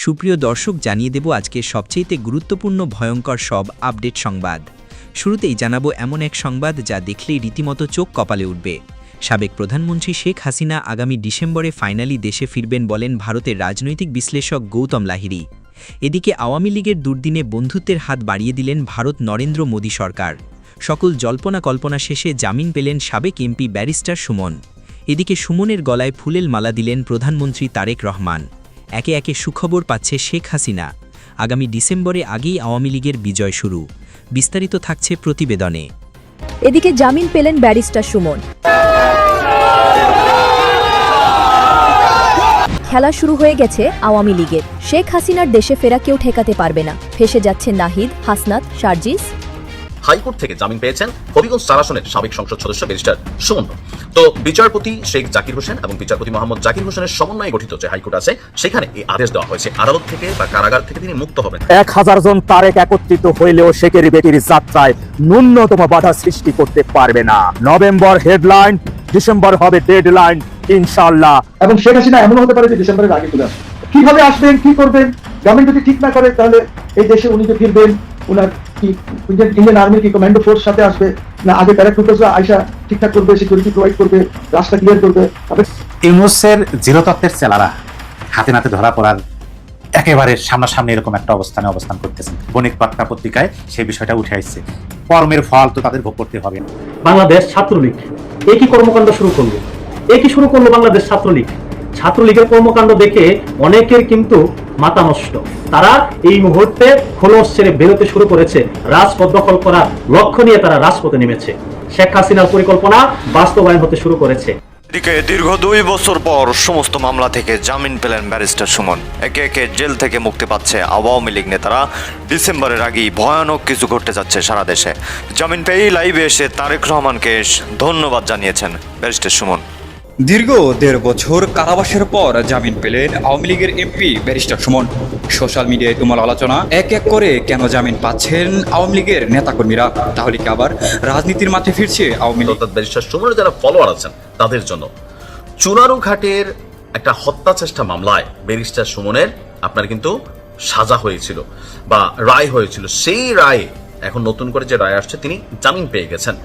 সুপ্রিয় দর্শক, জানিয়ে দেব আজকের সবচেয়ে গুরুত্বপূর্ণ ভয়ঙ্কর সব আপডেট সংবাদ। শুরুতেই জানাবো এমন এক সংবাদ যা দেখলেই রীতিমতো চোখ কপালে উঠবে। সাবেক প্রধানমন্ত্রী শেখ হাসিনা আগামী ডিসেম্বরে ফাইনালি দেশে ফিরবেন বলেন ভারতের রাজনৈতিক বিশ্লেষক গৌতম লাহিড়ী। এদিকে আওয়ামী লীগের দুর্দিনে বন্ধুত্বের হাত বাড়িয়ে দিলেন ভারত নরেন্দ্র মোদী সরকার। সকল জল্পনা কল্পনা শেষে জামিন পেলেন সাবেক এমপি ব্যারিস্টার সুমন। এদিকে সুমনের গলায় ফুলের মালা দিলেন প্রধানমন্ত্রী তারেক রহমান। একে একে সুখবর পাচ্ছে শেখ হাসিনা। আগামী ডিসেম্বরে আগেই আওয়ামী লীগের বিজয় শুরু। বিস্তারিত থাকছে প্রতিবেদনে। এদিকে জামিন পেলেন ব্যারিস্টার সুমন। খেলা শুরু হয়ে গেছে আওয়ামী লীগের। শেখ হাসিনার দেশে ফেরা কেউ ঠেকাতে পারবে না। ফেসে যাচ্ছেন নাহিদ, হাসনাত, শারজিস। হাইকোর্ট থেকে জামিন পেয়েছেন হবিগঞ্জ ৪ আসনের সাবেক সংসদ সদস্য ব্যারিস্টার সুমন। তো বিচারপতি শেখ জাকির হোসেন এবং বিচারপতি মোহাম্মদ জাকির হোসেনের সমন্বয়ে গঠিত যে হাইকোর্ট আছে সেখানে এই আদেশ দেওয়া হয়েছে আদালত থেকে বা কারাগার থেকে তিনি মুক্ত হবেন। ১,০০০ জন তারেক একত্রিত হইলেও শেখের বেটির যাত্রায় ন্যূনতম বাধা সৃষ্টি করতে পারবে না। নভেম্বর হেডলাইন, ডিসেম্বর হবে ডেডলাইন ইনশাআল্লাহ। এবং শেখ হাসিনা এমন হতে পারে যে ডিসেম্বরের আগে চলে আসবে। কিভাবে আসবেন, কি করবেন, গভর্নমেন্ট যদি ঠিক না করে তাহলে এই দেশে উনি যে ফিরবেন, উনার কি ইন্ডিয়ান আর্মির কি কমান্ডো ফোর্স সাথে আসবে না আগে প্যারাট্রুপার্সরা আইসা ঠিকঠাক করবে, সিকিউরিটি প্রোভাইড করবে, রাস্তা ক্লিয়ার করবে। ইউনূসের জিরো তত্ত্বের চেলারা হাতে নাতে ধরা পড়ার একেবারে সামনাসামনি এরকম একটা অবস্থানে অবস্থান করতেছেন। বণিক বার্তা পত্রিকায় সেই বিষয়টা উঠে আসছে। কর্মের ফল তো তাদের ভোগ করতে হবে। বাংলাদেশ ছাত্রলীগ একই কর্মকাণ্ড শুরু করলো। বাংলাদেশ ছাত্রলীগের কর্মকাণ্ড দেখে অনেকের কিন্তু মাথা নষ্ট। তারা এই মুহূর্তে খোলস ছেড়ে বেরোতে শুরু করেছে। রাজপথ দখল করার লক্ষ্য নিয়ে তারা রাজপথে নেমেছে। শেখ হাসিনার পরিকল্পনা বাস্তবায়ন হতে শুরু করেছে। এদিকে দীর্ঘ 2 বছর পর সমস্ত মামলা থেকে জামিন পেলেন ব্যারিস্টার সুমন। একে একে জেল থেকে মুক্তি পাচ্ছে আওয়ামী লীগ নেতারা। ডিসেম্বরের আগেই ভয়ানক কিছু ঘটতে যাচ্ছে সারা দেশে। জামিন পেয়েই লাইভে এসে তারেক রহমানকে ধন্যবাদ জানিয়েছেন ব্যারিস্টার সুমন। দীর্ঘ 1.5 বছর কারাবাসের পর জামিন পেলেন আওয়ামী লীগের এমপি ব্যারিস্টার সুমন। সোশ্যাল মিডিয়ায় তুমুল আলোচনা। এক এক করে কেন জামিন পাচ্ছেন আওয়ামী লীগের নেতাকর্মীরা? তাহলে কি আবার রাজনীতির মাঠে ফিরছে আওয়ামী লীগ? ব্যারিস্টার সুমনের যারা ফলোয়ার আছেন তাদের জন্য চুনারুঘাটের একটা হত্যা চেষ্টা মামলায় ব্যারিস্টার সুমনের আপনার কিন্তু সাজা হয়েছিল বা রায় হয়েছিল। সেই রায়ে এখন নতুন করে যে রায় আসছে তিনি জামিন পেয়ে গেছেন।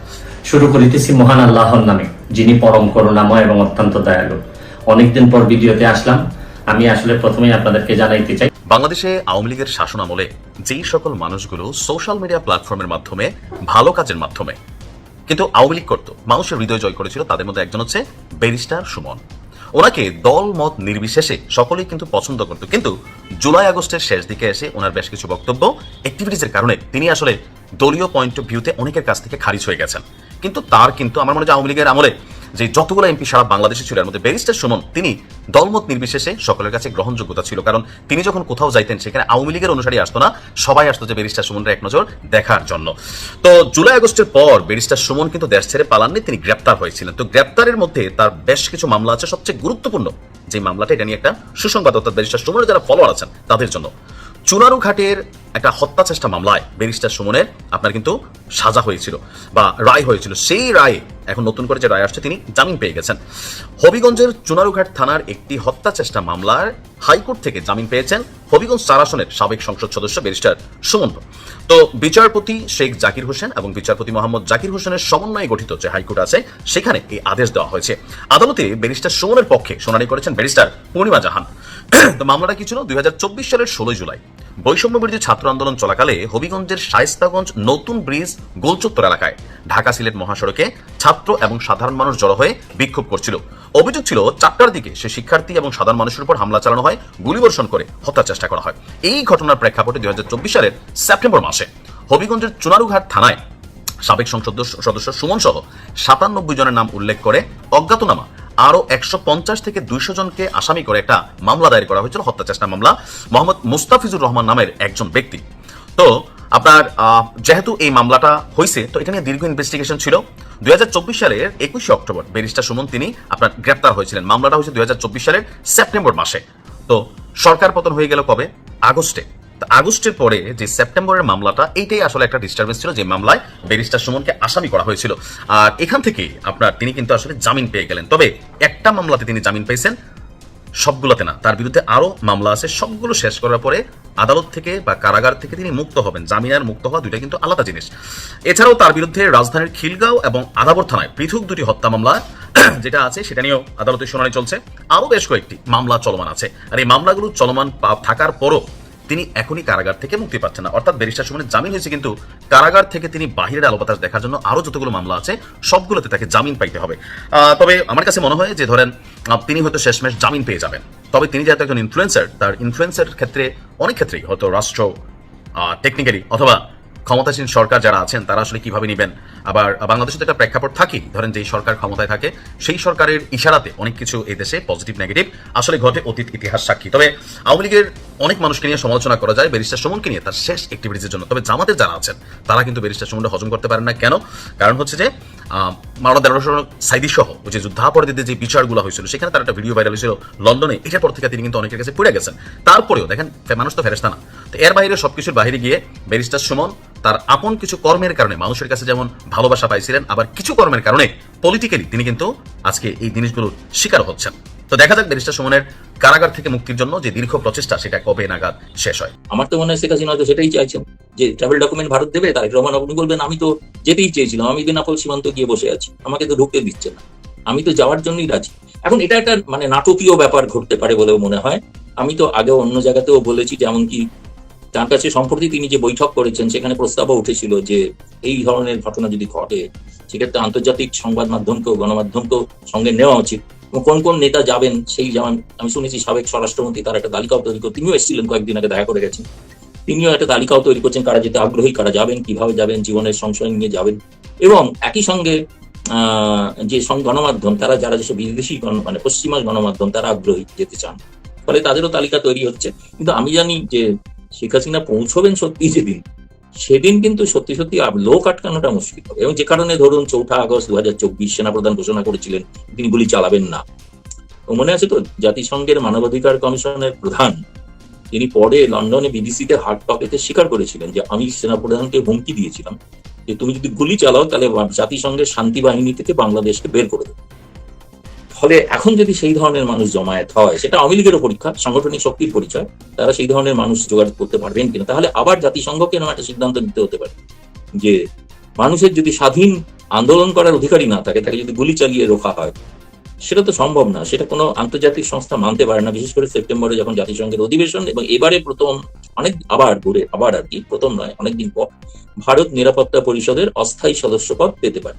শুরু করিতেছি মহান আল্লাহর নামে, যিনি পরম করুণাময় এবং অত্যন্ত দয়ালু। অনেকদিন পর ভিডিওতে আসলাম। আমি আসলে প্রথমেই আপনাদেরকে জানাইতে চাই, বাংলাদেশে আওয়ামী লীগের শাসন আমলে যেই সকল মানুষগুলো সোশ্যাল মিডিয়া প্ল্যাটফর্মের মাধ্যমে ভালো কাজের মাধ্যমে কিন্তু আওয়ামী লীগ করতো, মানুষের হৃদয় জয় করেছিল, তাদের মধ্যে একজন হচ্ছে ব্যারিস্টার সুমন। ওনাকে দল মত নির্বিশেষে সকলেই কিন্তু পছন্দ করতো। কিন্তু জুলাই আগস্টের শেষ দিকে এসে ওনার বেশ কিছু বক্তব্য, অ্যাক্টিভিটিসের কারণে তিনি আসলে দলীয় পয়েন্ট অফ ভিউতে অনেকের কাছ থেকে খারিজ হয়ে গেছেন। কিন্তু তার কিন্তু আমার মনে হয় আওয়ামী লীগের আমলে যে যতগুলো এমপি সারা বাংলাদেশে ছিল এর মধ্যে ব্যারিস্টার সুমন তিনি দলমত নির্বিশেষে সকলের কাছে গ্রহণযোগ্যতা ছিল। কারণ তিনি যখন কোথাও যাইতেন সেখানে আওয়ামী লীগের অনুসারী আসতো না, সবাই আসতো যে ব্যারিস্টার সুমনরা এক নজর দেখার জন্য। তো জুলাই আগস্টের পর ব্যারিস্টার সুমন কিন্তু দেশ ছেড়ে পালাননি, তিনি গ্রেপ্তার হয়েছিলেন। তো গ্রেপ্তারের মধ্যে তার বেশ কিছু মামলা আছে। সবচেয়ে গুরুত্বপূর্ণ যে মামলাটা, এটা নিয়ে একটা সুসংবাদ, অর্থাৎ ব্যারিস্টার সুমনের যারা ফলোয়ার আছেন তাদের জন্য চুনারুঘাটের একটা হত্যা চেষ্টা মামলায় ব্যারিস্টার সুমনের আপনার কিন্তু সাজা হয়েছিল বা রায় হয়েছিল। সেই রায়ে এখন নতুন করে যে রায় আসছে তিনি জামিন পেয়ে গেছেন। হবিগঞ্জের চুনারুঘাট থানার একটি হত্যা চেষ্টা মামলার হাইকোর্ট থেকে জামিন পেয়েছেন হবিগঞ্জ ৪ আসনের সাবেক সংসদ সদস্য ব্যারিস্টার সুমন। তো বিচারপতি শেখ জাকির হোসেন এবং বিচারপতি মোহাম্মদ জাকির হোসেনের সমন্বয়ে গঠিত যে হাইকোর্ট আছে সেখানে এই আদেশ দেওয়া হয়েছে। আদালতে ব্যারিস্টার সুমনের পক্ষে শুনানি করেছেন ব্যারিস্টার পূর্ণিমা জাহান। তো মামলাটা কি ছিল? 2024 সালের 16 জুলাই বৈষম্য বিরোধী ছাত্র আন্দোলন চলাকালে হবিগঞ্জের শায়েস্তাগঞ্জ নতুন ব্রিজ গোলচত্বর এলাকায় ঢাকা সিলেট মহাসড়কে ছাত্র এবং সাধারণ মানুষ জড়ো হয়ে বিক্ষোভ করছিল। অভিযোগ ছিল 4টার দিকে সে শিক্ষার্থী এবং সাধারণ মানুষের উপর হামলা চালানো হয়, গুলিবর্ষণ করে হত্যার চেষ্টা করা হয়। এই ঘটনার প্রেক্ষাপটে 2024 সালের সেপ্টেম্বর মাসে হবিগঞ্জের চুনারুঘাট থানায় সাবেক সংসদ সদস্য সুমন সহ 97 জনের নাম উল্লেখ করে অজ্ঞাতনামা আরো 150 থেকে 200 জনকে আসামি করে একটা মামলা দায়ের করা হয়েছিল, হত্যা চেষ্টা মামলা। মোহাম্মদ মুস্তাফিজুর রহমান নামের একজন ব্যক্তি। তো আপনার যেহেতু এই মামলাটা হয়েছে, তো এটা নিয়ে দীর্ঘ ইনভেস্টিগেশন ছিল। 2024 সালের 21 অক্টোবর ব্যারিস্টার সুমন তিনি আপনার গ্রেপ্তার হয়েছিলেন। মামলাটা হয়েছে 2024 সালের সেপ্টেম্বর মাসে। তো সরকার পতন হয়ে গেল কবে? আগস্টে। আগস্টের পরে যে সেপ্টেম্বরের মামলাটা, এইটাই আসলে একটা ডিস্টারবেন্স ছিল যে মামলায় ব্যারিস্টার সুমনকে আসামি করা হয়েছিল। আর এখান থেকে আপনার তিনি কিন্তু আসলে জামিন পেয়ে গেলেন। তবে একটা মামলাতে তিনি জামিন পেয়েছেন সবগুলোতে না, তার বিরুদ্ধে আরো মামলা আছে, সবগুলো শেষ করার পরে আদালত থেকে বা কারাগার থেকে তিনি মুক্ত হবেন। জামিন আর মুক্ত হওয়া দুইটা কিন্তু আলাদা জিনিস। এছাড়াও তার বিরুদ্ধে রাজধানীর খিলগাঁও এবং আদাবর থানায় পৃথক দুটি হত্যা মামলা যেটা আছে সেটা নিয়েও আদালতে শুনানি চলছে। আরো বেশ কয়েকটি মামলা চলমান আছে, আর এই মামলাগুলো চলমান থাকার পরও তিনি এখনই কারাগার থেকে মুক্তি পাচ্ছেন না। অর্থাৎ ব্যারিস্টার সুমনের জামিন হয়েছে, কিন্তু কারাগার থেকে তিনি বাহিরের আলো বাতাস দেখার জন্য আরো যতগুলো মামলা আছে সবগুলোতে তাকে জামিন পাইতে হবে। তবে আমার কাছে মনে হয় যে ধরেন তিনি হয়তো শেষমেশ জামিন পেয়ে যাবেন, তবে তিনি যেহেতু একজন ইনফ্লুয়েন্সার, তার ইনফ্লুয়েন্সারের ক্ষেত্রে অনেক ক্ষেত্রেই হয়তো রাষ্ট্র টেকনিক্যালি অথবা ক্ষমতাসীন সরকার যারা আছেন তারা আসলে কিভাবে নেবেন। আবার বাংলাদেশে তো একটা প্রেক্ষাপট থাকি, ধরেন যেই সরকার ক্ষমতায় থাকে সেই সরকারের ইশারাতে অনেক কিছু এই দেশে পজিটিভ নেগেটিভ আসলে ঘটে, অতীত ইতিহাস সাক্ষী। তবে আওয়ামী লীগের অনেক মানুষকে নিয়ে সমালোচনা করা যায় ব্যারিস্টার সুমনকে নিয়ে তার শেষ অ্যাক্টিভিটিসের জন্য, তবে জামাতের যারা আছেন তারা কিন্তু ব্যারিস্টার সুমনকে হজম করতে পারেন না। কেন? কারণ হচ্ছে যে মাওলানা দেলোয়ার হোসেন সাইদি সহ ওই যে যুদ্ধাপরাধীদের যে বিচারগুলো হয়েছিল সেখানে তার একটা ভিডিও ভাইরাল হয়েছিল লন্ডনে, এটার পর থেকে তিনি কিন্তু অনেকের কাছে পড়ে গেছেন। তারপরেও দেখেন মানুষ তো ফেরেশতা না, তো এর বাইরে সবকিছুর বাইরে গিয়ে ব্যারিস্টার সুমন তার আপন কিছু কর্মের কারণে মানুষের কাছে যেমন ভালোবাসা পাইছিলেন, আবার কিছু কর্মের কারণে পলিটিক্যালি তিনি কিন্তু আজকে এই জিনিসগুলোর শিকার হচ্ছেন। তো দেখা যাক ব্যারিস্টার সুমনের কারাগার থেকে মুক্তির জন্য যে দীর্ঘ প্রচেষ্টা সেটা কবে নাগাদ শেষ হয়। আমার তো মনে হয় শেখ হাসিনা হয়তো সেটাই চাইছেন যে ট্রাভেল ডকুমেন্ট ভারত দেবে, তারেক রহমান আপনি বলবেন আমি তো যেতেই চেয়েছিলাম, আমি বেনাপোল সীমান্ত গিয়ে বসে আছি, আমাকে তো ঢুকতে দিচ্ছে না, আমি তো যাওয়ার জন্যই রাজি। এখন এটা একটা মানে নাটকীয় ব্যাপার ঘটতে পারে বলেও মনে হয়। আমি তো আগে অন্য জায়গাতেও বলেছি, যেমন কি তার কাছে সম্প্রতি তিনি যে বৈঠক করেছেন সেখানে প্রস্তাবও উঠেছিল যে এই ধরনের ঘটনা যদি ঘটে সেক্ষেত্রে আন্তর্জাতিক সংবাদ মাধ্যমকেও গণমাধ্যমকেও সঙ্গে নেওয়া উচিত। কোন কোন নেতা যাবেন সেই, যেমন আমি শুনেছি সাবেক স্বরাষ্ট্রমন্ত্রী তার একটা তালিকাও তৈরি করে, তিনিও এসেছিলেন কয়েকদিন আগে, দেখা করে গেছেন, তিনিও একটা তালিকাও তৈরি করছেন কারা যেতে আগ্রহী, কারা যাবেন, কিভাবে যাবেন, জীবনের সংশয় নিয়ে যাবেন। এবং একই সঙ্গে যে গণমাধ্যম তারা যারা যেসব বিদেশি মানে পশ্চিমা গণমাধ্যম তারা আগ্রহী যেতে চান, ফলে তাদেরও তালিকা তৈরি হচ্ছে। কিন্তু আমি জানি যে শেখ হাসিনা পৌঁছবেন সত্যি যেদিন, সেদিন কিন্তু সত্যি সত্যি লোক আটকানোটা মুশকিল হবে। এবং যে কারণে ধরুন ৪ আগস্ট ২০২৪ সেনাপ্রধান ঘোষণা করেছিলেন তিনি গুলি চালাবেন না। মনে আছে তো জাতিসংঘের মানবাধিকার কমিশনের প্রধান তিনি পরে লন্ডনে বিবিসিতে হার্ড টকেতে স্বীকার করেছিলেন যে আমি সেনাপ্রধানকে হুমকি দিয়েছিলাম যে তুমি যদি গুলি চালাও তাহলে জাতিসংঘের শান্তি বাহিনী থেকে বাংলাদেশকে বের করে দেবে। ফলে এখন যদি সেই ধরনের মানুষ জমায়েত হয়, সেটা আওয়ামী লীগেরও পরীক্ষা, সাংগঠনিক শক্তির পরিচয়, তারা সেই ধরনের মানুষ জোগাড় করতে পারবেন কিনা, তাহলে আবার জাতিসংঘকে এরকম একটা সিদ্ধান্ত নিতে হতে পারে যে মানুষের যদি স্বাধীন আন্দোলন করার অধিকারই না থাকে, তাকে যদি গুলি চালিয়ে রোখা হয়, সেটা তো সম্ভব না, সেটা কোনো আন্তর্জাতিক সংস্থা মানতে পারে না। বিশেষ করে সেপ্টেম্বরে যখন জাতিসংঘের অধিবেশন এবং এবারে প্রথম অনেক আবার আর কি প্রথম নয় অনেকদিন পর ভারত নিরাপত্তা পরিষদের অস্থায়ী সদস্য পদ পেতে পারে।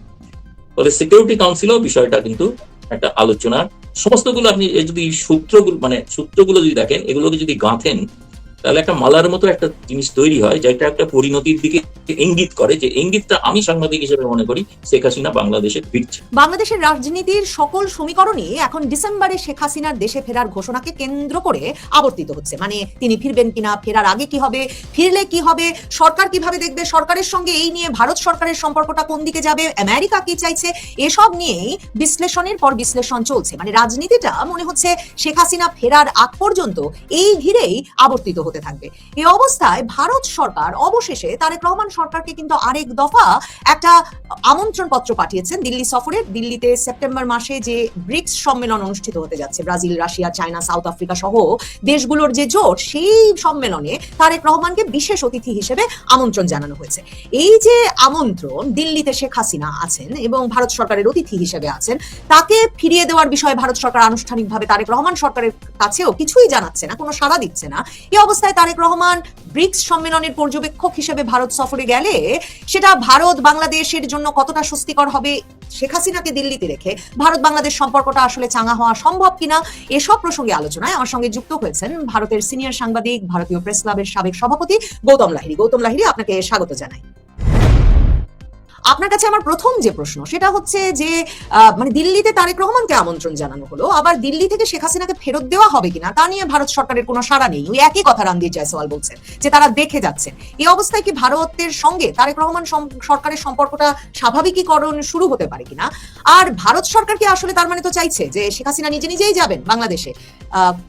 ফলে সিকিউরিটি কাউন্সিলও বিষয়টা কিন্তু একটা আলোচনার সমস্তগুলো আপনি যদি সূত্রগুলো যদি দেখেন, এগুলোকে যদি গাঁথেন, তাহলে একটা মালার মতো একটা জিনিস তৈরি হয় যেটা একটা পরিণতির দিকে ইঙ্গিত করে, যে ইঙ্গিতটা আমি সাংবাদিক হিসেবে মনে করি শেখ হাসিনা বাংলাদেশে ফিরছে। বাংলাদেশের রাজনীতির সকল সমীকরণই এখন ডিসেম্বরে শেখ হাসিনার দেশে ফেরার ঘোষণাকে কেন্দ্র করে আবর্তিত হচ্ছে। মানে তিনি ফিরবেন কিনা, ফেরার আগে কি হবে, ফিরলে কি হবে, সরকার কিভাবে দেখবে, সরকারের সঙ্গে এই নিয়ে ভারত সরকারের সম্পর্কটা কোন দিকে যাবে, আমেরিকা কি চাইছে, এসব নিয়েই বিশ্লেষণের পর বিশ্লেষণ চলছে। মানে রাজনীতিটা মনে হচ্ছে শেখ হাসিনা ফেরার আগ পর্যন্ত এই ঘিরেই আবর্তিত হতে থাকবে। এই অবস্থায় ভারত সরকার অবশেষে তারেক রহমান সরকারকে কিন্তু আরেক দফা একটা আমন্ত্রণ পত্র পাঠিয়েছেন দিল্লি সফরের। দিল্লিতে সেপ্টেম্বর মাসে যে ব্রিক্স সম্মেলন অনুষ্ঠিত হতে যাচ্ছে, Brazil, Russia, China, south Africa সহ দেশগুলোর যে জোট, সেই সম্মেলনে তারেক রহমানকে বিশেষ অতিথি হিসেবে আমন্ত্রণ জানানো হয়েছে। এই যে আমন্ত্রণ, দিল্লিতে শেখ হাসিনা আছেন এবং ভারত সরকারের অতিথি হিসেবে আছেন, তাকে ফিরিয়ে দেওয়ার বিষয়ে ভারত সরকার আনুষ্ঠানিকভাবে তারেক রহমান সরকারের কাছেও কিছুই জানাচ্ছে না, কোনো সাড়া দিচ্ছে না। এই অবস্থায় তারেক রহমান ব্রিক্স সম্মেলনের পর্যবেক্ষক হিসেবে ভারত সফরে গেলে সেটা ভারত বাংলাদেশের জন্য কতটা স্বস্তিকর হবে, শেখ হাসিনাকে দিল্লিতে রেখে ভারত বাংলাদেশ সম্পর্কটা আসলে চাঙ্গা হওয়া সম্ভব কিনা, এসব প্রসঙ্গে আলোচনায় আমার সঙ্গে যুক্ত হয়েছেন ভারতের সিনিয়র সাংবাদিক, ভারতীয় প্রেস ক্লাবের সাবেক সভাপতি গৌতম লাহিড়ী। গৌতম লাহিড়ী, আপনাকে স্বাগত জানাই। আপনার কাছে আমার প্রথম যে প্রশ্ন সেটা হচ্ছে যে মানে দিল্লিতে তারেক রহমানকে আমন্ত্রণ জানানো হলো, আবার দিল্লি থেকে শেখ হাসিনাকে ফেরত দেওয়া হবে কিনা তা নিয়ে ভারত সরকারের কোনো সাড়া নেই। ওই একই কথা রণধীর জয়সওয়াল বলছেন যে তারা দেখে যাচ্ছেন। এই অবস্থায় কি ভারতের সঙ্গে তারেক রহমান সরকারের সম্পর্কটা স্বাভাবিকীকরণ শুরু হতে পারে কিনা? আর ভারত সরকার কি আসলে তার মানে তো চাইছে যে শেখ হাসিনা নিজেই যাবেন বাংলাদেশে?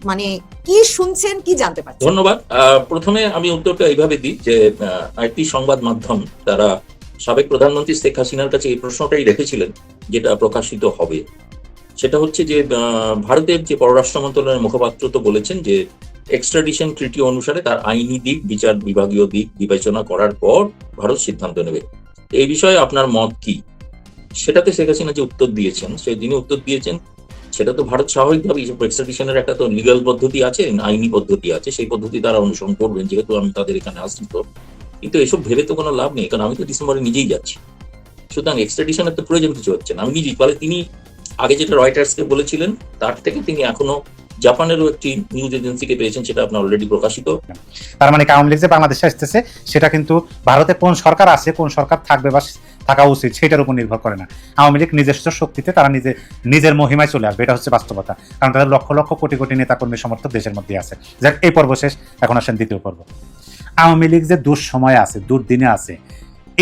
মানে কি শুনছেন, কি জানতে পারছেন? ধন্যবাদ। প্রথমে আমি উত্তরটা এইভাবে দিই যে আরেকটি সংবাদ মাধ্যম তারা সাবেক প্রধানমন্ত্রী শেখ হাসিনার কাছে এই প্রশ্নটাই রেখেছিলেন যেটা প্রকাশিত হবে, সেটা হচ্ছে যে ভারতের যে পররাষ্ট্র মন্ত্রণালয়ের মুখপাত্র তো বলেছেন যে এক্সট্রাডিশন ট্রিটি অনুসারে তার আইনি দিক, বিচার বিভাগীয় দিক বিবেচনা করার পর ভারত সিদ্ধান্ত নেবে। এই বিষয়ে আপনার মত কি? সেটাতে শেখ হাসিনা যে উত্তর দিয়েছেন, সেই দিনে উত্তর দিয়েছেন, সেটা তো ভারত স্বাভাবিকভাবে এক্সট্রাডিশনের একটা তো লিগাল পদ্ধতি আছে, আইনি পদ্ধতি আছে, সেই পদ্ধতি তারা অনুসরণ করবেন, যেহেতু আমি তাদের এখানে আশ্রিত। কিন্তু এসব ভেবে তো কোনো লাভ নেই, কারণ আমি তো ডিসেম্বরে নিজেই যাচ্ছি। সুতরাং এক্সট্রাডিশনের তো প্রয়োজন কিছু হচ্ছে না, আমি নিজেই। ফলে তিনি আগে যেটা রয়টার্সকে বলেছিলেন, তার থেকে তিনি এখনো জাপানেরও একটি নিউজ এজেন্সিকে পেয়েছেন, সেটা আপনার অলরেডি প্রকাশিত। তার মানে আওয়ামী লীগ যে বাংলাদেশে আসতেছে সেটা কিন্তু ভারতে কোন সরকার আছে, কোন সরকার থাকবে বা থাকা উচিত সেটার উপর নির্ভর করে না। আওয়ামী লীগ নিজস্ব শক্তিতে তারা নিজের মহিমায় চলে আসবে, এটা হচ্ছে বাস্তবতা। কারণ তাদের লক্ষ লক্ষ কোটি কোটি নেতাকর্মী সমর্থক দেশের মধ্যে আছে। যাক, এই পর্ব শেষ, এখন আসেন দ্বিতীয় পর্ব। আওয়ামী লীগ যে দুঃসময়ে আছে, দুর্দিনে আছে,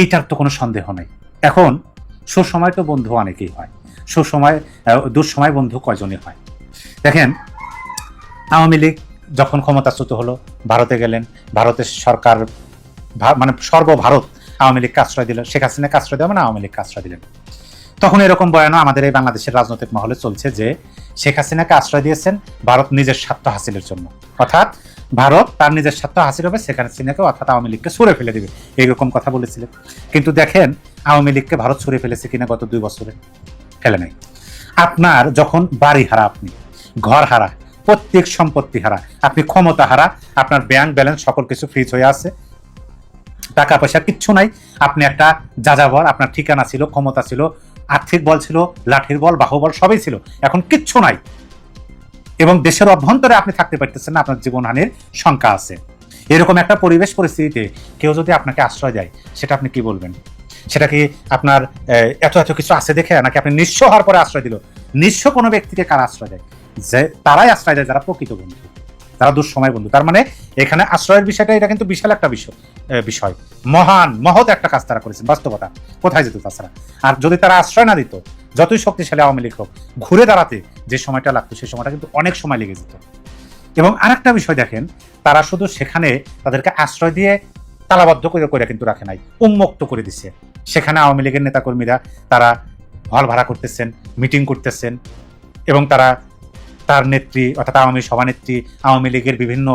এইটার তো কোনো সন্দেহ নেই। এখন সুসময় তো বন্ধু অনেকেই হয়, দুঃসময় বন্ধু কয়জনই হয়। দেখেন, আওয়ামী লীগ যখন ক্ষমতাচ্যুত হলো, ভারতে গেলেন, ভারতের সরকার মানে সর্বভারত আওয়ামী লীগকে আশ্রয় দিল, শেখ হাসিনাকে আশ্রয় দেওয়া মানে আওয়ামী লীগকে আশ্রয় দিলেন। তখন এরকম বয়ানও আমাদের এই বাংলাদেশের রাজনৈতিক মহলে চলছে যে শেখ হাসিনাকে আশ্রয় দিয়েছেন ভারত নিজের স্বার্থ হাসিলের জন্য, অর্থাৎ ভারত তার নিজের স্বার্থ হাসিল হবে, শেখ হাসিনাকে অর্থাৎ আওয়ামী লীগকে ছুঁড়ে ফেলে দিবে, এইরকম কথা বলেছিলেন। কিন্তু দেখেন আওয়ামী লীগকে ভারত ছুঁড়ে ফেলেছে কিনা গত 2 বছরে? ফেলে নাই। আপনার যখন বাড়ি হারা, আপনি ঘর হারা, প্রত্যেক সম্পত্তি হারা, আপনি ক্ষমতা হারা, আপনার ব্যাংক ব্যালেন্স সকল কিছু ফ্রিজ হয়ে আছে, টাকা পয়সা কিচ্ছু নাই, আপনি একটা যাযাবর, আপনার ঠিকানা ছিল, ক্ষমতা ছিল, আর্থিক বল ছিল, লাঠির বল, বাহুবল সবই ছিল, এখন কিচ্ছু নাই, এবং দেশের অভ্যন্তরে আপনি থাকতে পারতেছেন না, আপনার জীবনহানির শঙ্কা আছে। এরকম একটা পরিবেশ পরিস্থিতিতে কেউ যদি আপনাকে আশ্রয় দেয়, সেটা আপনি কি বলবেন? সেটা কি আপনার এত এত কিছু আছে দেখে, নাকি আপনি নিঃস্ব হওয়ার পরে আশ্রয় দিল? নিঃস্ব কোনো ব্যক্তিকে কারা আশ্রয় দেয়? যে তারাই আশ্রয় দেয় যারা প্রকৃত বন্ধু, তারা দুঃসময় বন্ধু। তার মানে এখানে আশ্রয়ের বিষয়টা, এটা কিন্তু বিশাল একটা বিষয়, মহৎ একটা কাজ তারা করেছেন, বাস্তবতা। কোথায় যেত তাছাড়া? আর যদি তারা আশ্রয় না দিত, যতই শক্তিশালী আওয়ামী লীগ হোক, ঘুরে দাঁড়াতে যে সময়টা লাগতো সেই সময়টা কিন্তু অনেক সময় লেগে যেত। এবং আরেকটা বিষয় দেখেন, তারা শুধু সেখানে তাদেরকে আশ্রয় দিয়ে তালাবদ্ধ করে কিন্তু রাখে নাই, উন্মুক্ত করে দিচ্ছে। সেখানে আওয়ামী লীগের নেতাকর্মীরা তারা হল ভাড়া করতেছেন, মিটিং করতেছেন, এবং তার নেত্রী অর্থাৎ আওয়ামী সভানেত্রী, আওয়ামী লীগের বিভিন্ন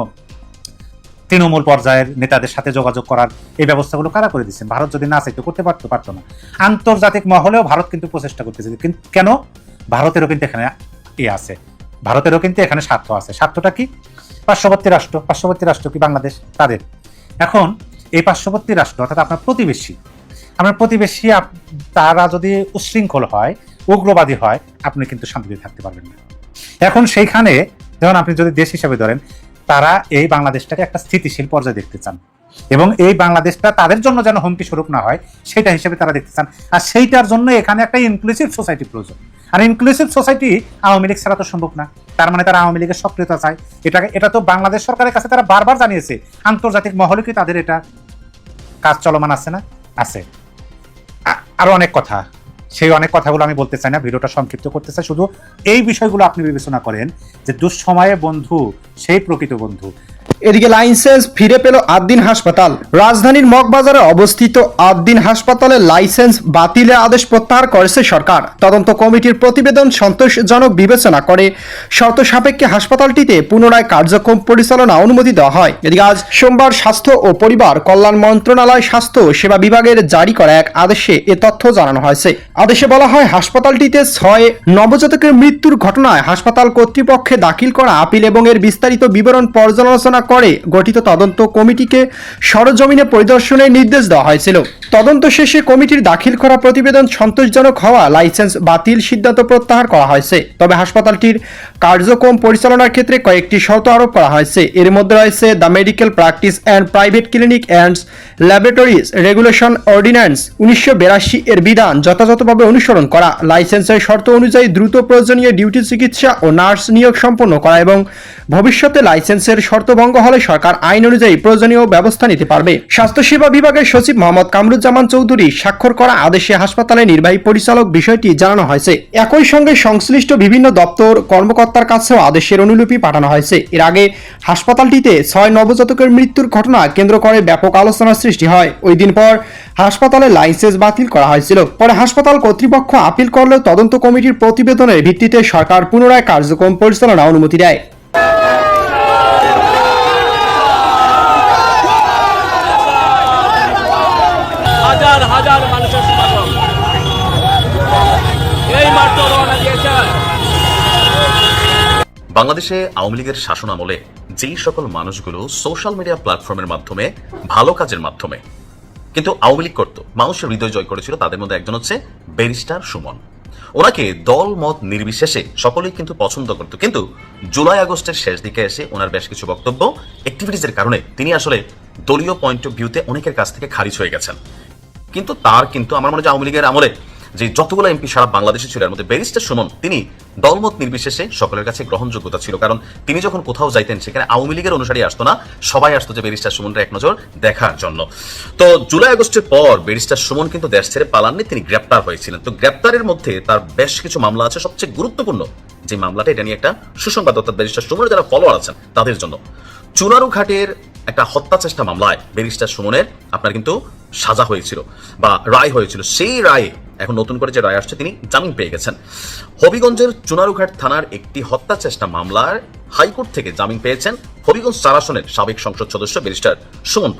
তৃণমূল পর্যায়ের নেতাদের সাথে যোগাযোগ করার এই ব্যবস্থাগুলো কারা করে দিচ্ছেন? ভারত যদি না চাইতো করতে পারতো না। আন্তর্জাতিক মহলেও ভারত কিন্তু প্রচেষ্টা করতেছে, কিন্তু কেন? ভারতেরও কিন্তু এখানে আছে, ভারতেরও কিন্তু এখানে স্বার্থ আছে। স্বার্থটা কি? পার্শ্ববর্তী রাষ্ট্র কি বাংলাদেশ, তাদের। এখন এই পার্শ্ববর্তী রাষ্ট্র অর্থাৎ আপনার প্রতিবেশী তারা যদি উচ্ছৃঙ্খল হয়, উগ্রবাদী হয়, আপনি কিন্তু শান্তিতে থাকতে পারবেন না। এখন সেইখানে যেমন আপনি যদি দেশ হিসেবে ধরেন, তারা এই বাংলাদেশটাকে একটা স্থিতিশীল পর্যায়ে দেখতে চান, এবং এই বাংলাদেশটা তাদের জন্য যেন হুমকি স্বরূপ না হয় সেটা হিসেবে তারা দেখতে চান। আর সেইটার জন্য এখানে একটা ইনক্লুসিভ সোসাইটি প্রয়োজন। আর ইনক্লুসিভ সোসাইটি আওয়ামী লীগ ছাড়া তো সম্ভব না। তার মানে তারা আওয়ামী লীগের সক্রিয়তা চায়। এটা তো বাংলাদেশ সরকারের কাছে তারা বারবার জানিয়েছে, আন্তর্জাতিক মহলে কি তাদের এটা কাজ চলমান আছে না? আছে। আরো অনেক কথা, সেই অনেক কথাগুলো আমি বলতে চাই না, ভিডিওটা সংক্ষিপ্ত করতে চাই। শুধু এই বিষয়গুলো আপনি বিবেচনা করেন যে দুঃসময়ে বন্ধু সেই প্রকৃত বন্ধু। এদিকে লাইসেন্স ফিরে পেল আদ্দিন হাসপাতাল। রাজধানীর মগবাজারে অবস্থিত আদ্দিন হাসপাতালের লাইসেন্স বাতিলের আদেশ প্রত্যাহার করেছে সরকার। তদন্ত কমিটির প্রতিবেদন সন্তোষজনক বিবেচনা করে শর্ত সাপেক্ষে হাসপাতালটিতে পুনরায় কার্যক্রম পরিচালনা অনুমতি দেওয়া হয়। এদিকে আজ সোমবার স্বাস্থ্য ও পরিবার কল্যাণ মন্ত্রণালয় স্বাস্থ্য সেবা বিভাগের জারি করা এক আদেশে এ তথ্য জানানো হয়েছে। আদেশে বলা হয়, হাসপাতালটিতে 6 নবজাতকের মৃত্যুর ঘটনায় হাসপাতাল কর্তৃপক্ষে দাখিল করা আপিল এবং এর বিস্তারিত বিবরণ পর্যালোচনা করে গঠিত তদন্ত কমিটিকে সরজমিনে পরিদর্শনের নির্দেশ দেওয়া হয়েছিল। তদন্ত শেষে কমিটির দাখিল করা প্রতিবেদন সন্তোষজনক হওয়া লাইসেন্স বাতিল সিদ্ধান্ত প্রত্যাহার করা হয়েছে। তবে হাসপাতালটির কার্যক্রম পরিচালনার ক্ষেত্রে কয়েকটি শর্ত আরোপ করা হয়েছে। এর মধ্যে রয়েছে the medical practice and private clinic and laboratories regulation ordinance 1982 এর বিধান যথাযথভাবে অনুসরণ করা, লাইসেন্সের শর্ত অনুযায়ী দ্রুত প্রয়োজনীয় ডিউটি চিকিৎসা ও নার্স নিয়োগ সম্পন্ন করা, এবং ভবিষ্যতে লাইসেন্সের শর্ত ভঙ্গ ভঙ্গ হলে সরকার আইন অনুযায়ী প্রয়োজনীয় ব্যবস্থা নিতে পারবে। স্বাস্থ্যসেবা বিভাগের সচিব মোহাম্মদ কামরুজ্জামান চৌধুরী স্বাক্ষর করা আদেশে হাসপাতালের নির্বাহী পরিচালক বিষয়টি জানানো হয়েছে। একই সঙ্গে সংশ্লিষ্ট বিভিন্ন দপ্তর কর্মকর্তার কাছেও আদেশের অনুলিপি পাঠানো হয়েছে। এর আগে হাসপাতালটিতে 6 নবজাতকের মৃত্যুর ঘটনা কেন্দ্র করে ব্যাপক আলোচনার সৃষ্টি হয়। ওই দিন পর হাসপাতালের লাইসেন্স বাতিল করা হয়েছিল। পরে হাসপাতাল কর্তৃপক্ষ আপিল করলেও তদন্ত কমিটির প্রতিবেদনের ভিত্তিতে সরকার পুনরায় কার্যক্রম পরিচালনা অনুমতি দেয়। হাজার হাজার মানুষের সমাগম এই মাত্র রওনা দিয়েছে। বাংলাদেশে আওয়ামী লীগের শাসন আমলে যেই সকল মানুষগুলো সোশ্যাল মিডিয়া প্ল্যাটফর্মের মাধ্যমে ভালো কাজের মাধ্যমে কিন্তু আওয়ামী লীগ করতো, মানুষের হৃদয় জয় করেছিল, তাদের মধ্যে একজন হচ্ছে ব্যারিস্টার সুমন। ওনাকে দল মত নির্বিশেষে সকলেই কিন্তু পছন্দ করত, কিন্তু জুলাই আগস্টের শেষ দিকে এসে ওনার বেশ কিছু বক্তব্য অ্যাক্টিভিটিসের কারণে তিনি আসলে দলীয় পয়েন্ট অফ ভিউতে অনেকের কাছ থেকে খারিজ হয়ে গেছেন। কিন্তু আমার মনে হয় আওয়ামী লীগের আমলে যে যতগুলো এমপি সারা বাংলাদেশে ছিল এর মধ্যে ব্যারিস্টার সুমন তিনি দলমত নির্বিশেষে সকলের কাছে গ্রহণযোগ্যতা ছিল, কারণ তিনি যখন কোথাও যাইতেন সেখানে আওয়ামী লীগের অনুসারী আসতো না, সবাই আসতো যে ব্যারিস্টার সুমনরা এক নজর দেখার জন্য। তো জুলাই আগস্টের পর ব্যারিস্টার সুমন কিন্তু দেশ ছেড়ে পালাননি, তিনি গ্রেপ্তার হয়েছিলেন। তো গ্রেপ্তারের মধ্যে তার বেশ কিছু মামলা আছে। সবচেয়ে গুরুত্বপূর্ণ যে মামলাটা, এটা নিয়ে একটা সুসংবাদ, অর্থাৎ ব্যারিস্টার সুমনের যারা ফলোয়ার আছেন তাদের জন্য। চুনারুঘাটের একটা হত্যা চেষ্টা মামলায় ব্যারিস্টার সুমনের আপনার কিন্তু সাজা হয়েছিল বা রায় হয়েছিল। সেই রায়ে এখন নতুন করে যে রায় আসছে, তিনি জামিন পেয়ে গেছেন। হবিগঞ্জের চুনারুঘাট থানার একটি হত্যা চেষ্টা মামলার হাইকোর্ট থেকে জামিন পেয়েছেন হবিগঞ্জ 4 আসনের সাবেক সংসদ সদস্য ব্যারিস্টার সুমন।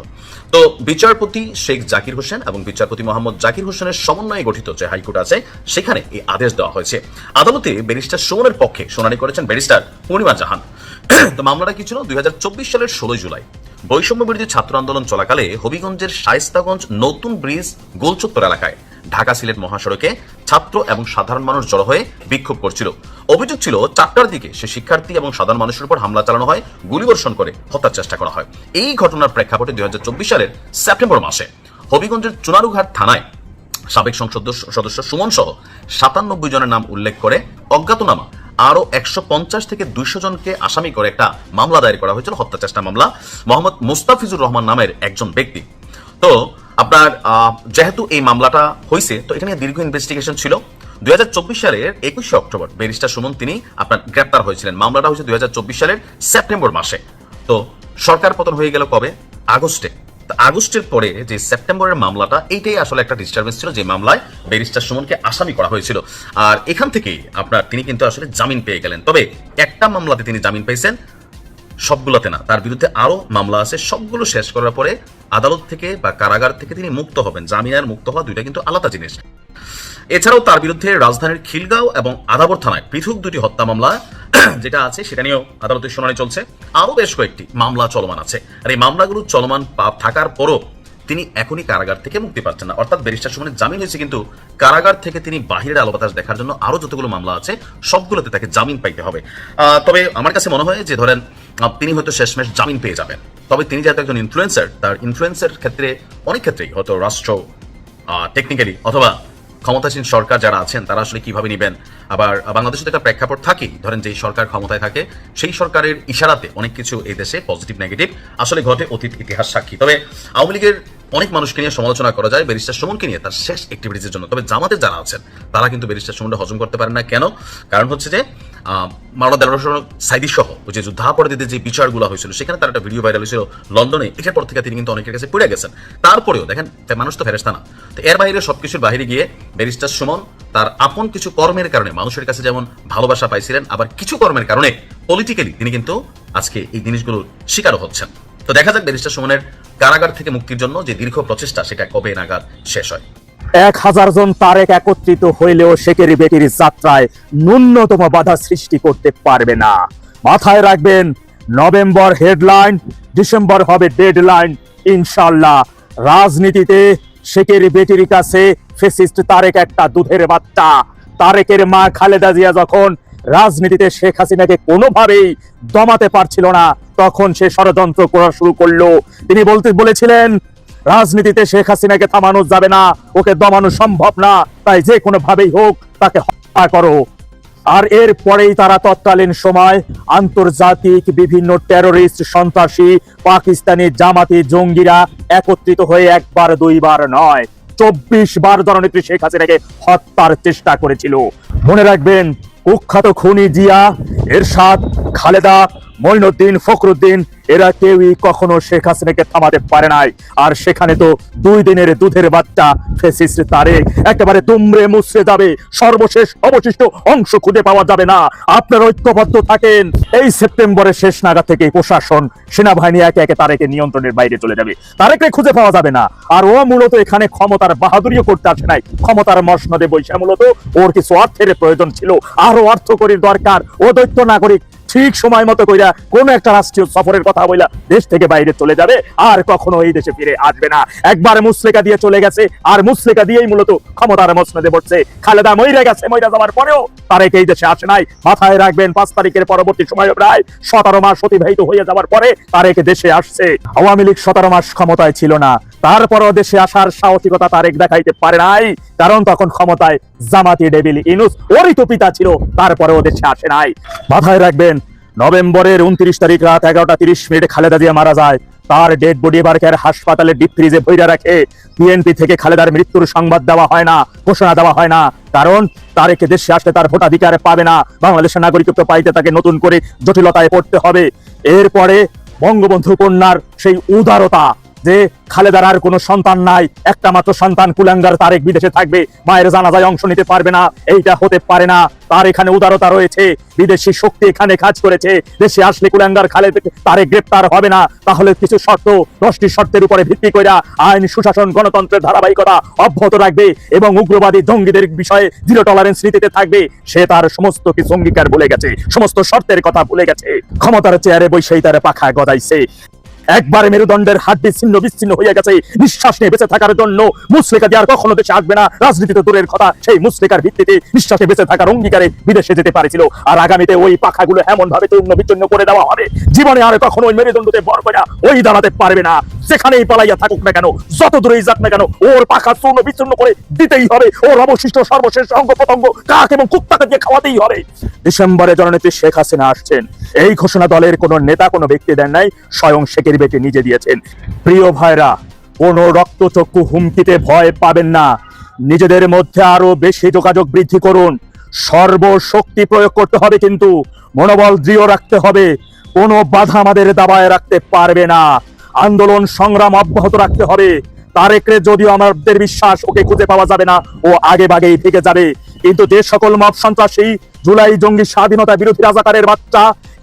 তো বিচারপতি শেখ জাকির হোসেন এবং বিচারপতি মোহাম্মদ জাকির হোসেনের সমন্বয়ে গঠিত যে হাইকোর্ট আছে সেখানে এই আদেশ দেওয়া হয়েছে। আদালতে ব্যারিস্টার সুমনের পক্ষে শুনানি করেছেন ব্যারিস্টার পূর্ণিমা জাহান। তো মামলাটা কি ছিল? 2024 সালের 16 জুলাই বৈষম্য বিরোধী ছাত্র আন্দোলন চলাকালে হবিগঞ্জের শায়েস্তাগঞ্জ নতুন ব্রিজ গোলচত্বর এলাকায় ঢাকা সিলেট মহাসড়কে ছাত্র এবং সাধারণ মানুষ জড়ো হয়ে বিক্ষোভ করছিল। অভিযোগ ছিল 4টার দিকে সে শিক্ষার্থী এবং সাধারণ মানুষের উপর হামলা চালানো হয়, গুলিবর্ষণ করে হত্যার চেষ্টা করা হয়। এই ঘটনার প্রেক্ষাপটে 2024 সালের সেপ্টেম্বর মাসে হবিগঞ্জের চুনারুঘাট থানায় সাবেক সংসদ সদস্য সুমন সহ 97 জনের নাম উল্লেখ করে অজ্ঞাতনামা আরো 150 থেকে 200 জনকে আসামি করে একটা মামলা দায়ের করা হয়েছিল, হত্যা চেষ্টা মামলা। মোহাম্মদ মুস্তাফিজুর রহমান নামের একজন ব্যক্তি। তো আপনার যেহেতু এই মামলাটা হয়েছে, তো এটা নিয়ে দীর্ঘ ইনভেস্টিগেশন ছিল। 2024 সালের 21 অক্টোবর ব্যারিস্টার সুমন তিনি আপনার গ্রেপ্তার হয়েছিলেন। মামলাটা হয়েছে 2024 সালের সেপ্টেম্বর মাসে। তো সরকার পতন হয়ে গেল কবে? আগস্টে। আগস্টের পরে যে সেপ্টেম্বরের মামলাটা, এইটাই আসলে একটা ডিস্টারবেন্স ছিল, যে মামলায় ব্যারিস্টার সুমনকে আসামি করা হয়েছিল। আর এখান থেকেই আপনার তিনি কিন্তু আসলে জামিন পেয়ে গেলেন। তবে একটা মামলাতে তিনি জামিন পেয়েছেন, সবগুলোতে না। তার বিরুদ্ধে আরো মামলা আছে, সবগুলো শেষ করার পরে আদালত থেকে বা কারাগার থেকে তিনি মুক্ত হবেন। জামিন আর মুক্ত হওয়া দুইটা কিন্তু আলাদা জিনিস। এছাড়াও তার বিরুদ্ধে রাজধানীর খিলগাঁও এবং আদাবর থানায় পৃথক 2টি হত্যা মামলা যেটা আছে সেটা নিয়েও আদালতের শুনানি চলছে। আরো বেশ কয়েকটি মামলা চলমান আছে। আর এই মামলাগুলো চলমান থাকার পরও তিনি এখনই কারাগার থেকে মুক্তি পাচ্ছেন না। অর্থাৎ ব্যারিস্টার সুমনের জামিন হয়েছে, কিন্তু কারাগার থেকে তিনি বাহিরের আলো বাতাস দেখার জন্য আরো যতগুলো মামলা আছে সবগুলোতে তাকে জামিন পাইতে হবে। তবে আমার কাছে মনে হয় যে ধরেন তিনি হয়তো শেষমেশ জামিন পেয়ে যাবেন। তবে তিনি যেহেতু একজন ইনফ্লুয়েন্সার, তার ইনফ্লুয়েন্সের ক্ষেত্রে অনেক ক্ষেত্রেই হয়তো রাষ্ট্র টেকনিক্যালি অথবা ক্ষমতাসীন সরকার যারা আছেন তারা আসলে কিভাবে নেবেন। আবার বাংলাদেশে একটা প্রেক্ষাপট থাকে, ধরেন যেই সরকার ক্ষমতায় থাকে সেই সরকারের ইশারাতে অনেক কিছু এই দেশে পজিটিভ নেগেটিভ আসলে ঘটে, অতীত ইতিহাস সাক্ষী। তবে আওয়ামী লীগের অনেক মানুষকে নিয়ে সমালোচনা করা যায় ব্যারিস্টার সুমনকে নিয়ে তার শেষ অ্যাক্টিভিটিসের জন্য। তবে জামাতের যারা আছেন তারা কিন্তু ব্যারিস্টার সুমনকে হজম করতে পারেন না। কেন? কারণ হচ্ছে যে মাওলানা দেলোয়ার হোসেন সাইদি সহ ওই যে যুদ্ধাপরাধীদের যে বিচারগুলো হয়েছিল সেখানে তার একটা ভিডিও ভাইরাল হয়েছিল লন্ডনে। এটার পর থেকে তিনি কিন্তু অনেকের কাছে পড়ে গেছেন। তারপরেও দেখেন মানুষ তো ফেরেশতা না, তো এর বাইরে সবকিছুর বাইরে গিয়ে ব্যারিস্টার সুমন তার আপন কিছু কর্মের কারণে মানুষের কাছে যেমন ভালোবাসা পাইছিলেন, আবার কিছু কর্মের কারণে পলিটিক্যালি তিনি কিন্তু আজকে এই জিনিসগুলোর শিকারও হচ্ছেন। তো দেখা যাক ব্যারিস্টার সুমনের কারাগার থেকে মুক্তির জন্য যে দীর্ঘ প্রচেষ্টা সেটা কবে নাগাদ শেষ হয়। 1000 জন তারেক একত্রিত হইলেও শেখের বেটির যাত্রায় ন্যূনতম বাধা সৃষ্টি করতে পারবে না। মাথায় রাখবেন, নভেম্বর হেডলাইন, ডিসেম্বর হবে ডেডলাইন। ইনশাআল্লাহ রাজনীতিতে শেখের বেটির কাছে ফেসিস্ট তারেক একটা দুধের বাচ্চা। তারেকের মা খালেদা জিয়া যখন রাজনীতিতে শেখ হাসিনাকে কোনোভাবেই দমাতে পারছিল না, তখন সে ষড়যন্ত্র করা শুরু করলো। তিনি বলেছিলেন রাজনীতিতে শেখ হাসিনাকে থামানো যাবে না, ওকে দমানো সম্ভব না, তাই যে কোনো ভাবেই হোক তাকে হত্যা করো। আর এর পরেই তারা তৎকালীন সময় আন্তর্জাতিক বিভিন্ন টেরোরিস্ট, সন্ত্রাসী, পাকিস্তানি জামাতি জঙ্গিরা একত্রিত হয়ে একবার দুইবার নয় 24 বার জননেত্রী শেখ হাসিনাকে হত্যার চেষ্টা করেছিল। মনে রাখবেন, কুখ্যাত খুনি জিয়া, এরশাদ, খালেদা, মঈনুদ্দিন, ফখরুদ্দিন এরা কেউই কখনো শেখ হাসিনাকে থামাতে পারে নাই। আর সেখানে তো 2 দিনের দুধের বাচ্চা ফেসিস্ট তারেক একেবারে দুমড়ে মুছড়ে যাবে, সর্বশেষ অবশিষ্ট অংশ খুঁজে পাওয়া যাবে না। আপনারা ঐক্যবদ্ধ থাকেন। এই সেপ্টেম্বরের শেষ নাগাদ থেকে প্রশাসন, সেনাবাহিনী একে একে তারেকের নিয়ন্ত্রণের বাইরে চলে যাবে, তারেককে খুঁজে পাওয়া যাবে না। আর ও মূলত এখানে ক্ষমতার বাহাদুরিও করতে আসে নাই, ক্ষমতার মসনদে বৈশা মূলত ওর কিছু অর্থের প্রয়োজন ছিল, আরো অর্থকরীর দরকার। ও দৈত্য নাগরিক ঠিক সময় মতো কইরা কোন একটা রাষ্ট্রীয় সফরের কথা বইলা দেশ থেকে বাইরে চলে যাবে, আর কখনো এই দেশে ফিরে আসবে না। একবার মুসলেকা দিয়ে চলে গেছে, আর মুসলেকা দিয়েই মূলত ক্ষমতার মসনদে বসছে। খালেদা মইরা গেছে, মইরা যাওয়ার পরেও তারেক এই দেশে আসে নাই। মাথায় রাখবেন, 5 তারিখের পরবর্তী সময় প্রায় 17 মাস অতিবাহিত হয়ে যাওয়ার পরে তারেক দেশে আসছে। আওয়ামী লীগ 17 মাস ক্ষমতায় ছিল না, তারপরও দেশে আসার সাহসিকতা তারেক দেখাইতে পারে নাই, কারণ তখন ক্ষমতায় জামাতি ডেভিল ইউনূস, ওরই তো পিতা ছিল, তারপরেও দেশে আসে নাই। মাথায় রাখবেন, নভেম্বরের 29 তারিখ রাত 11:30 খালেদা জিয়া মারা যায়। তার ডেড বডি এবার হাসপাতালে ডিপ ফ্রিজে ভইরা রাখে। বিএনপি থেকে খালেদার মৃত্যুর সংবাদ দেওয়া হয় না, ঘোষণা দেওয়া হয় না, কারণ তারেক দেশে আসলে তার ভোটাধিকার পাবে না, বাংলাদেশের নাগরিকত্ব পাইতে তাকে নতুন করে জটিলতায় পড়তে হবে। এরপরে বঙ্গবন্ধু কন্যার সেই উদারতা, যে খালেদার আর কোনো সন্তান নাই, একটা মাত্র সন্তান কুলাঙ্গার তারেক বিদেশে থাকবে, মায়ের জানাজায় অংশ নিতে পারবে না, এইটা হতে পারে না। তার এখানে উদারতা রয়েছে, বিদেশি শক্তি এখানে কাজ করেছে। দেশে আসলে কুলাঙ্গার খালেদ তারেক গ্রেপ্তার হবে না, তাহলে কিছু শর্ত, 10টি শর্তের উপরে ভিত্তি করে আইন, সুশাসন, গণতন্ত্রের ধারাবাহিকতা অব্যাহত রাখবে এবং উগ্রবাদী জঙ্গিদের বিষয়ে জিরো টলারেন্স নীতিতে থাকবে। সে তার সমস্ত কিছু অঙ্গীকার ভুলে গেছে, সমস্ত শর্তের কথা ভুলে গেছে। ক্ষমতার চেয়ারে বসেই তার পাখা গজাইছে। একবারে মেরুদণ্ডের হাড্ডি ছিন্ন বিচ্ছিন্ন হয়ে গেছে। নিঃশ্বাস নিয়ে বেঁচে থাকার জন্য মুসলেকা দিয়ে আর কখনো দেশে আসবে না, রাজনীতিতে দূরের কথা, সেই মুসলেকার ভিত্তিতে নিঃশ্বাসে বেঁচে থাকার অঙ্গীকারে বিদেশে যেতে পারেছিল। আর আগামীতে ওই পাখাগুলো এমন ভাবে চূর্ণ বিচ্ছিন্ন করে দেওয়া হবে, জীবনে আর কখনো ওই মেরুদণ্ডতে ভর করে ওই দাঁড়াতে পারবে না। যেখানেই পালাইয়া থাকুক না কেন, যত দূরেই যাক না কেন, ওর পাখা চূর্ণ বিচ্ছিন্ন করে দিতেই হবে। ওর অবশিষ্ট সর্বশেষ অঙ্গ প্রত্যঙ্গ কাক এবং কুত্তাকে দিয়ে খাওয়াতেই হবে। ডিসেম্বরে জননেত্রী শেখ হাসিনা আসছেন, এই ঘোষণা দলের কোনো নেতা, কোনো ব্যক্তি দেন নাই, স্বয়ং শেখের বেটি নিজে দিয়েছেন। প্রিয় ভাইরা, কোন রক্তচক্ষু হুমকিতে ভয় পাবেন না। নিজেদের মধ্যে আরো বেশি যোগাযোগ বৃদ্ধি করুন, সর্বশক্তি প্রয়োগ করতে হবে, কিন্তু মনোবল দৃঢ় রাখতে হবে। কোনো বাধা আমাদের দাবায় রাখতে পারবে না। আন্দোলন সংগ্রাম অব্যাহত রাখতে হবে। তারেকরে যদিও আমাদের বিশ্বাস ওকে খুঁজে পাওয়া যাবে না, ও আগে বাগেই থেকে যাবে, কিন্তু যে সকল মব সন্ত্রাসী, জুলাই জঙ্গি, স্বাধীনতা বিরোধী রাজাকারের বাচ্চা,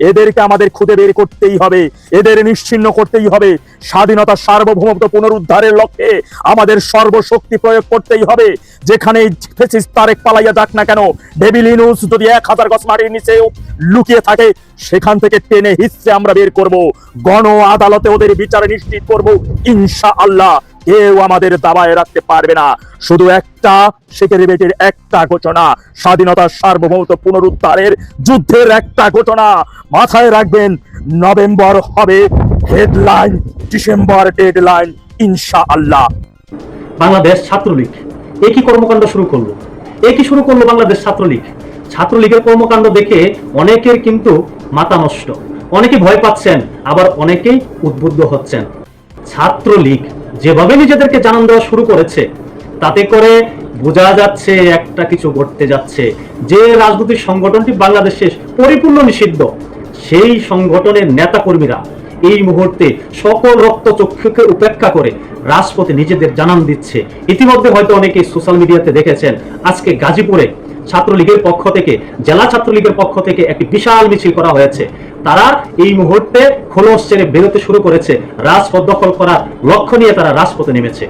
এদেরকে আমাদের খুঁজে বের করতেই হবে, এদের নিশ্চিহ্ন করতেই হবে। স্বাধীনতা, সার্বভৌমত্ব পুনরুদ্ধারের লক্ষ্যে আমাদের সর্বশক্তি প্রয়োগ করতেই হবে। যেখানেই ফেসিস্ট তারেক পালাইয়া যাক না কেন, ডেভিল ইউনূস যদি 1000 গজ মাটির নিচে লুকিয়ে থাকে, সেখান থেকে টেনে হিস্ট্রি আমরা বের করব, গণ আদালতে ওদের বিচার নিশ্চিত করব ইনশাআল্লাহ। কেউ আমাদের দাবায় রাখতে পারবে না। শুধু একটা শেখের বেটির একটা ঘোষণা, স্বাধীনতার সার্বভৌমত্ব পুনরুদ্ধারের যুদ্ধের একটা ঘোষণা। মাথায় রাখবেন, নভেম্বর হবে হেডলাইন, ডিসেম্বর ডেডলাইন ইনশাআল্লাহ। বাংলাদেশ ছাত্রলীগ একই কর্মকাণ্ড শুরু করলো, একই শুরু করলো বাংলাদেশ ছাত্রলীগ। ছাত্রলীগের কর্মকাণ্ড দেখে অনেকের কিন্তু মাথা নষ্ট, অনেকে ভয় পাচ্ছেন, আবার অনেকেই উদ্বুদ্ধ হচ্ছেন। ছাত্রলীগ যেভাবে নিজেদেরকে জানান দেওয়া শুরু করেছে, তাতে করে বোঝা যাচ্ছে একটা কিছু ঘটতে যাচ্ছে। যে রাজনৈতিক সংগঠনটি বাংলাদেশে পরিপূর্ণ নিষিদ্ধ, সেই সংগঠনের নেতা কর্মীরা এই মুহূর্তে সকল রক্তচক্ষুকে উপেক্ষা করে রাজপথে নিজেদের জানান দিচ্ছে। ইতিমধ্যে হয়তো অনেকে সোশ্যাল মিডিয়াতে দেখেছেন, আজকে গাজীপুরে ছাত্রলীগের পক্ষ থেকে, জেলা ছাত্রলীগের পক্ষ থেকে একটি বিশাল মিছিল করা হয়েছে। তারা এই মুহূর্তে খোলস ছেড়ে বেরোতে শুরু করেছে, রাজপথ দখল করার লক্ষ্য নিয়ে তারা রাজপথে নেমেছে।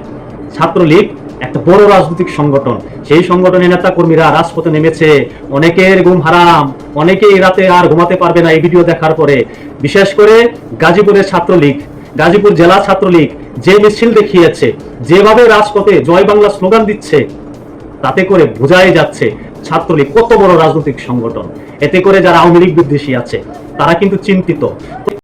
ছাত্রলীগ একটা বড় রাজনৈতিক সংগঠন, সেই সংগঠনের নেতা কর্মীরা রাজপথে নেমেছে। অনেকের ঘুম হারাম, অনেকেই রাতে আর ঘুমাতে পারবে না এই ভিডিও দেখার পরে। বিশেষ করে গাজীপুরের ছাত্রলীগ, গাজীপুর জেলা ছাত্রলীগ যে মিছিল দেখিয়েছে, যেভাবে রাজপথে জয় বাংলা স্লোগান দিচ্ছে, তাতে করে বোঝাই যাচ্ছে ছাত্রলীগ কত বড় রাজনৈতিক সংগঠন। এতে করে যারা আওয়ামী লীগ বিদ্বেষী আছে, তারা কিন্তু চিন্তিত।